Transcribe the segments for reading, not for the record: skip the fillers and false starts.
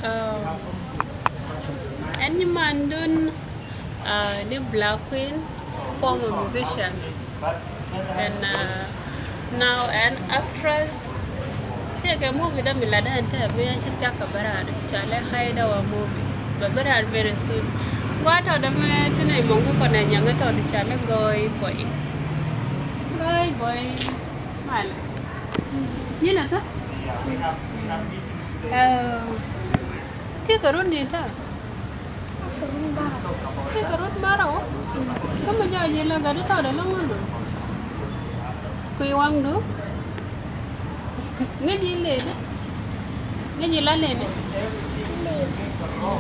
Uh, any man done the Black Queen, former musician, and now an actress. Take a movie that Milada and Tabia Chitaka Barad, shall I hide our movie? But Barad very soon. What are the men tonight? Mongo and young at all the shall go boy. Go boy. Mal. You know that? Take a run later. Take a run barrow. Come on, you got it out along. Kuiwang do? Nghe gì lên? Nghe gì lá lên?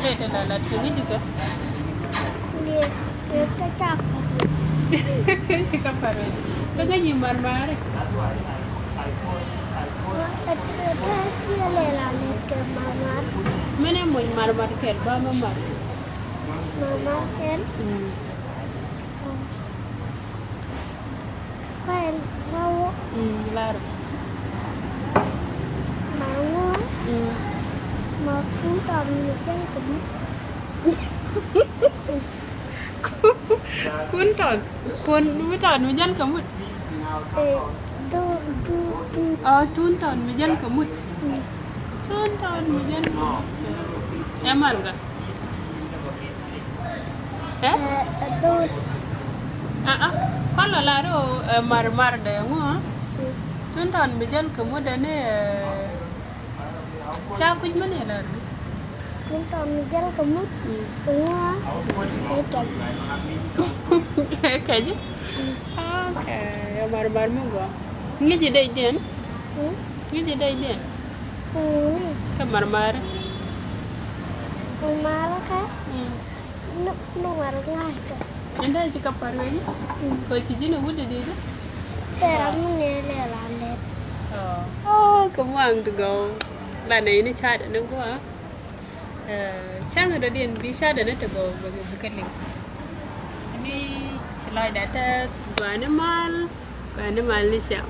Lên là thứ gì cơ? Lên cái chọc. Chỉ có phải rồi. Cái gì mà đấy? Kia là lên cái mà. Mấy em mình mà kẹt ba mà. Mà kẹt. Quen đâu? Là rồi. Mà cuốn tròn như chân cũng cuốn với tròn dân cả một cuốn tròn với dân cả một cuốn tròn với dân em ăn cả tôi có là đồ mar đấy không hả cuốn tròn với dân cả một đấy này cha कुछ में नहीं लड़ cuốn tròn như chân cũng mất đúng không? Cái gì? Okay, mar mua gà. Nghe gì đây điên? Nghe gì đây điên? Cái mar. Mar là cái. Nó mar ngay cái. Anh đây chỉ có par vậy. Coi chị nó vui đi đó. Thế là mình nghe là đẹp. Come on to go. Là này nó cha nó quá. Sáng rồi điên bị cha nó to go bukan link. Ini selai data gua animal ni siap.